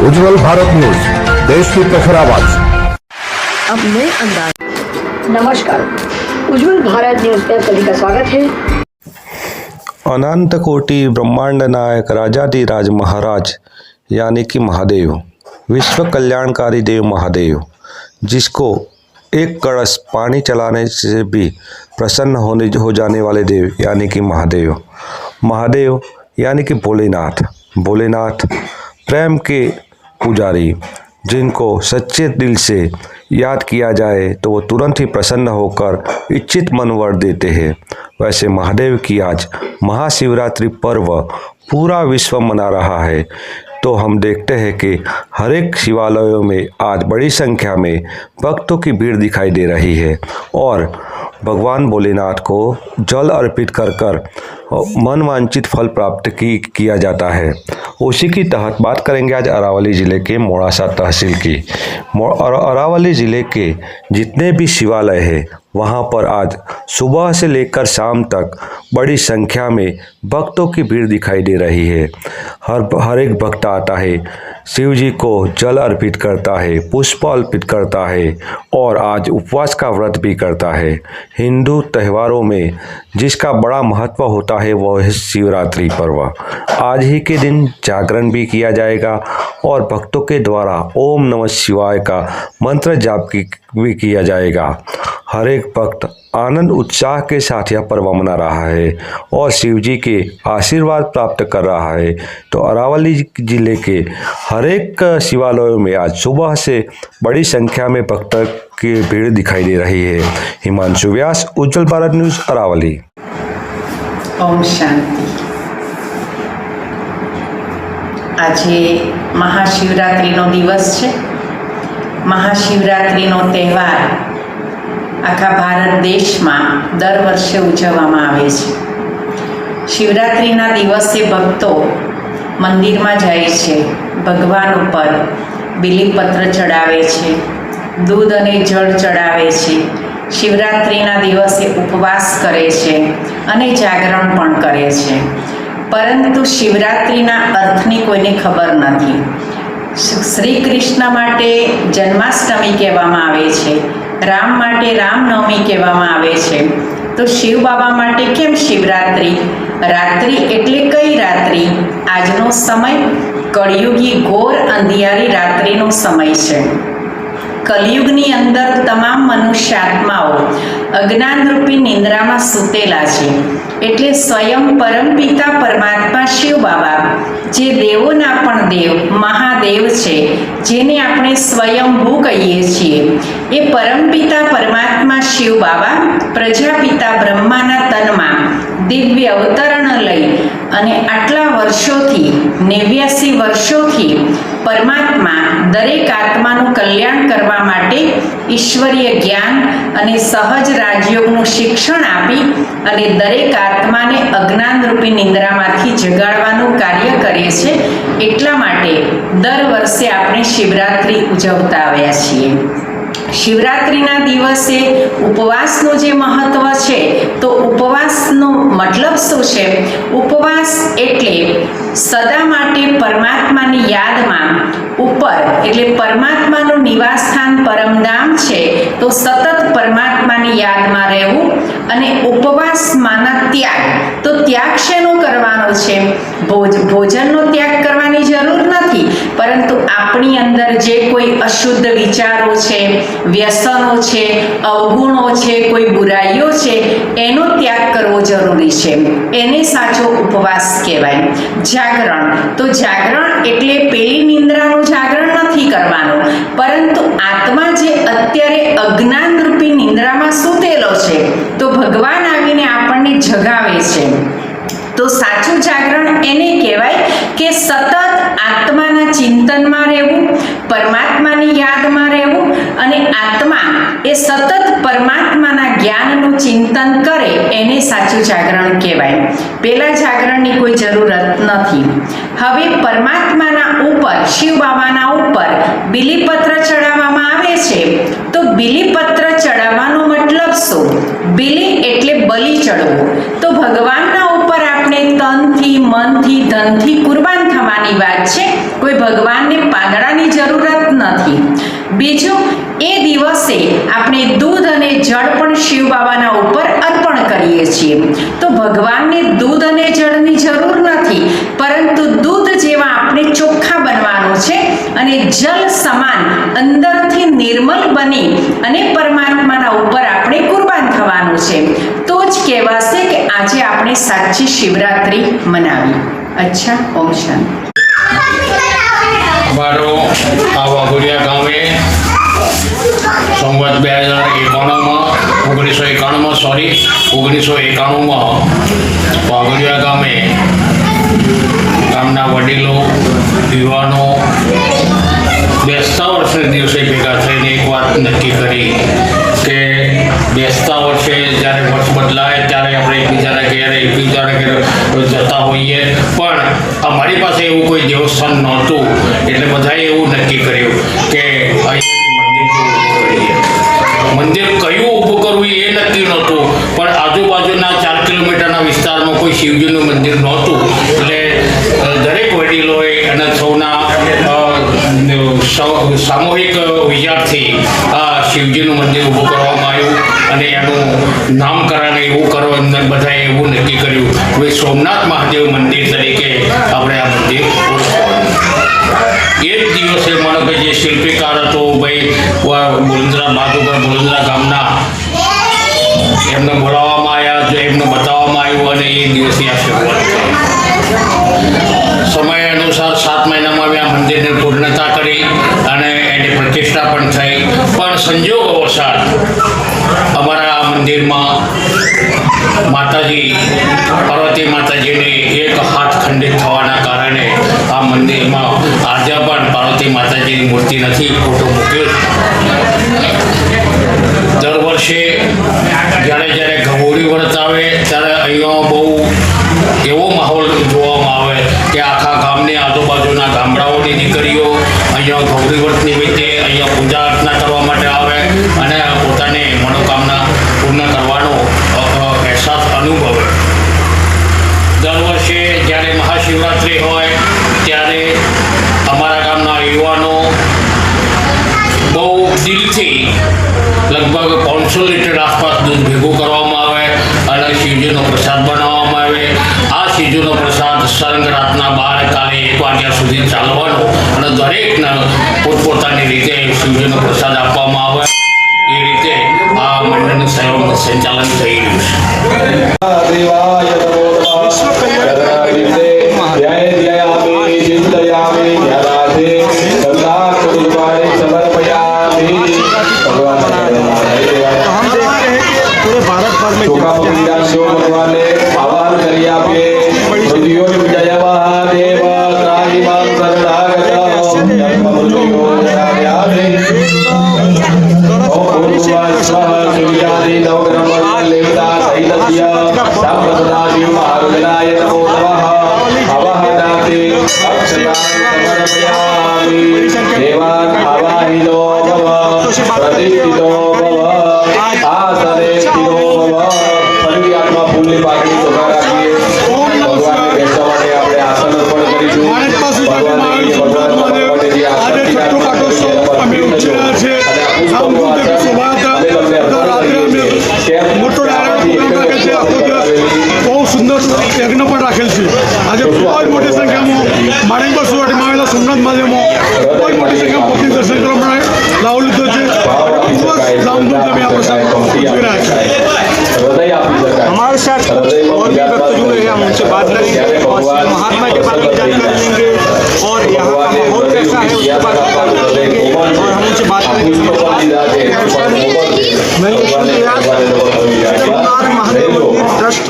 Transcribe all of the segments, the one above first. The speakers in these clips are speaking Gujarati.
उज्जवल भारत न्यूज, देश की प्रखर आवाज। अब नए अंदाज। नमस्कार, उज्जवल भारत न्यूज में सभी का स्वागत है। अनंत कोटि ब्रह्मांड नायक राजाधिराज महाराज यानी कि महादेव, विश्व कल्याणकारी देव महादेव, जिसको एक कलश पानी चलाने से भी प्रसन्न हो जाने वाले देव यानी कि महादेव। महादेव यानी कि भोलेनाथ। भोलेनाथ प्रेम के पुजारी, जिनको सच्चे दिल से याद किया जाए तो वो तुरंत ही प्रसन्न होकर इच्छित मन वर देते हैं। वैसे महादेव की आज महाशिवरात्रि पर्व पूरा विश्व मना रहा है, तो हम देखते हैं कि हर एक शिवालयों में आज बड़ी संख्या में भक्तों की भीड़ दिखाई दे रही है और भगवान भोलेनाथ को जल अर्पित कर मनवांछित फल प्राप्त किया जाता है। उसी की तहत बात करेंगे आज अरावली ज़िले के मोड़ासा तहसील की। अरावली ज़िले के जितने भी शिवालय हैं वहाँ पर आज सुबह से लेकर शाम तक बड़ी संख्या में भक्तों की भीड़ दिखाई दे रही है। हर एक भक्त आता है, शिव जी को जल अर्पित करता है, पुष्प अर्पित करता है और आज उपवास का व्रत भी करता है। हिंदू त्योहारों में जिसका बड़ा महत्व होता है वह है शिवरात्रि पर्व। आज ही के दिन जागरण भी किया जाएगा और भक्तों के द्वारा ओम नमः शिवाय का मंत्र जाप भी किया जाएगा। हर एक भक्त आनंद उत्साह के साथ यह पर्व मना रहा है और शिव जी के आशीर्वाद प्राप्त कर रहा है। तो अरावली जिले के हर एक शिवालयों में आज सुबह से बड़ी संख्या में भक्तों की भीड़ दिखाई दे रही है। हिमांशु व्यास, उज्जवल भारत न्यूज, अरावली। ओम शांति। આજે મહાશિવરાત્રિનો દિવસ છે। મહાશિવરાત્રિનો તહેવાર આખા ભારત દેશમાં દર વર્ષે ઉજવવામાં આવે છે। શિવરાત્રિના દિવસે ભક્તો મંદિરમાં જાય છે, ભગવાન ઉપર બીલીપત્ર ચડાવે છે, દૂધ અને જળ ચડાવે છે, શિવરાત્રિના દિવસે ઉપવાસ કરે છે અને જાગરણ પણ કરે છે। પરંતુ શિવરાત્રિના અર્થની કોઈને ખબર નથી। શ્રી કૃષ્ણ માટે જન્માષ્ટમી કહેવામાં આવે છે, રામ માટે રામનવમી કહેવામાં આવે છે, તો શિવ બાબા માટે કેમ શિવરાત્રિ? રાત્રિ એટલે કઈ રાત્રિ? આજનો સમય કળિયુગી ઘોર અંધિયારી રાત્રિનો સમય છે। કલિયુગની અંદર તમામ મનુષ્યાત્માઓ અજ્ઞાનરૂપી નિંદ્રામાં સૂતેલા છે। એટલે સ્વયં પરમપિતા પરમાત્મા શિવ બાબા, જે દેવોના પણ દેવ મહાદેવ છે, જેને આપણે સ્વયંભૂ કહીએ છીએ, એ પરમપિતા પરમાત્મા શિવ બાબા પ્રજાપિતા બ્રહ્માના તનમાં દિવ્ય અવતરણ લઈ અને આટલા વર્ષોથી 89 વર્ષોથી પરમાત્મા દરેક આત્માનું કલ્યાણ કરવા માટે ઈશ્વરીય જ્ઞાન અને સહજ રાજયોગનું શિક્ષણ આપી અને દરેક આત્માને અજ્ઞાનરૂપી નિંદ્રામાંથી જગાડવાનું કાર્ય કરે છે। એટલા માટે દર વર્ષે આપણે શિવરાત્રિ ઉજવતા આવ્યા છીએ। શિવરાત્રિના દિવસે ઉપવાસનું જે મહત્વ છે, તો ઉપવાસનો મતલબ શું છે? ઉપવાસ એટલે સદા માટે પરમાત્માની યાદમાં ઉપર, એટલે પરમાત્માનું નિવાસસ્થાન પરમધામ છે, તો સતત પરમાત્માની યાદમાં રહેવું અને ઉપવાસમાંના ત્યાગ, તો ત્યાગ શેનો કરવાનો છે? ભોજનનો ત્યાગ કરવાની જરૂર નથી, પરંતુ આપણી અંદર જે કોઈ અશુદ્ધ વિચારો છે, વ્યસનો છે, અવગુણો છે, કોઈ બુરાઈઓ છે, એનો ત્યાગ કરવો જરૂરી છે। એને સાચો ઉપવાસ કહેવાય। જાગરણ, તો જાગરણ એટલે પેલી નિંદ્રાનું જાગરણ નથી કરવાનું, પરંતુ આત્મા જે અત્યારે અજ્ઞાન રૂપી નિંદ્રામાં સૂતેલો છે, તો ભગવાન આવીને આપણને જગાવે છે। તો સાચું જાગરણ એને કહેવાય કે સતત આત્માના ચિંતનમાં રહેવું, પરમાત્માની યાદમાં રહેવું અને આત્મા એ સતત પરમાત્માના જ્ઞાનનું ચિંતન કરે, એને સાચું જાગરણ કહેવાય। પેલા જાગરણની કોઈ જરૂરત નથી। હવે પરમાત્માના ઉપર, શિવ બાબાના ઉપર બીલીપત્ર ચડાવવામાં આવે છે, તો બીલીપત્ર ચડાવવાનો મતલબ શું? બીલી એટલે બલિ ચડવું, તો ભગવાનના ઉપર આપણે તનથી, મનથી, ધનથી કુરબાન થવાની વાત છે। કોઈ ભગવાનને પાંદડાની જરૂરત નથી. બીજું, એ દિવસે આપણે દૂધ અને જળ પણ શિવ બાબાના ઉપર અર્પણ કરીએ છીએ. તો ભગવાનને દૂધ અને જળની જરૂર નથી, પરંતુ દૂધ જેવા આપણે ચોખ્ખા બનવાનું છે અને જલ સમાન અંદરથી નિર્મલ બની અને પરમાત્માના ઉપર આપણે કુરબાન થવાનું છે. તો જ કહેવાશે કે આજે આપણે સાચી શિવરાત્રી મનાવી. અચ્છા, ઓમ શાંતિ. અમારો આ વાઘોડિયા ગામે સંવત 1991માં વાઘોડિયા ગામે ગામના વડીલો, યુવાનો બેસતા વર્ષના દિવસે ભેગા થઈને એક વાત નક્કી કરી કે બેસતા વર્ષે જ્યારે વર્ષ બદલાય ત્યારે આપણે એકબીજાના ઘેર જતા હોઈએ, પણ અમારી પાસે એવું કોઈ દેવસ્થાન નહોતું એટલે બધાએ એવું નક્કી કર્યું કે મંદિર કયું ઊભું કરવું એ નક્કી નહોતું, પણ આજુબાજુના 4 કિલોમીટરના વિસ્તારમાં કોઈ શિવજીનું મંદિર નહોતું. એટલે દરેક વડીલોએ અને સૌના સામૂહિક વિચારથી આ શિવજીનું મંદિર ઊભું કરવામાં આવ્યું અને એનું નામકરણ એવું કરવાનું બધાએ એવું નક્કી કર્યું કે સોમનાથ મહાદેવ મંદિર તરીકે આપણે આ મંદિર ઓળખવાનું. એ જ દિવસે માનો કે જે શિલ્પીકાર હતો ભાઈ બોલંદ્રા ગામના, એમને બોલાવવામાં આવ્યા, એમને બતાવવામાં આવ્યું અને એ દિવસે આ શરૂઆત થઈ. સમય અનુસાર 7 મહિનામાં મેં આ મંદિરની પૂર્ણતા કરી અને એની પ્રતિષ્ઠા પણ થઈ. પણ સંજોગોવશાત અમારા આ મંદિરમાં માતાજી પાર્વતી માતાજીને એક હાથ ખંડિત થવાના કારણે આ મંદિરમાં આજે પણ પાર્વતી માતાજીની મૂર્તિ નથી, ફોટો મૂક્યો. દર વર્ષે જ્યારે ઘવોડી વ્રત આવે ત્યારે અહીંયા બહુ એવો માહોલ જોવામાં આવે કે આખા ગામની આજુબાજુના ગામડાઓની દીકરીઓ અહીંયા ગૌરી વ્રત નિમિત્તે અહીંયા પૂજા અર્ચના કરવા માટે આવે અને પોતાની મનોકામના પૂર્ણ કરવાનો અહેસાસ અનુભવે. દર વર્ષે જ્યારે મહાશિવરાત્રિ હોય ત્યારે અમારા ગામના યુવાનો બહુ દિલથી લગભગ 500 લીટર આસપાસ દૂધ ભેગું કરવામાં આવે અને શિવજીનો પ્રસાદ બનાવવામાં આવે. આ શિવજીનો પ્રસાદ સંગ રાતના 12 કાલે 1 વાગ્યા સુધી ચાલવાનો અને દરેકને પોતપોતાની રીતે શિવજીનો પ્રસાદ આપવામાં આવે. એ રીતે આ મંડળનું સંચાલન થઈ રહ્યું हमारे साथ और भी व्यक्ति जुड़े हैं, हम उनसे बात करेंगे और महात्मा के बारे में जानकारी लेंगे और यहाँ का माहौल कैसा है उसके बारे में जानकारी लेंगे और हम उनसे बात करेंगे। महादेव मंदिर ट्रस्ट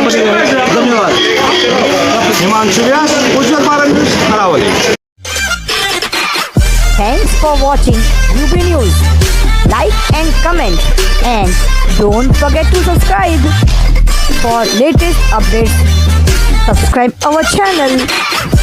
बने रहें। धन्यवाद। Himanshu Vyas, Ujjwal Bharat news, Aravalli. Thanks for watching UB News. Like and comment, and don't forget to subscribe for latest updates. Subscribe our channel.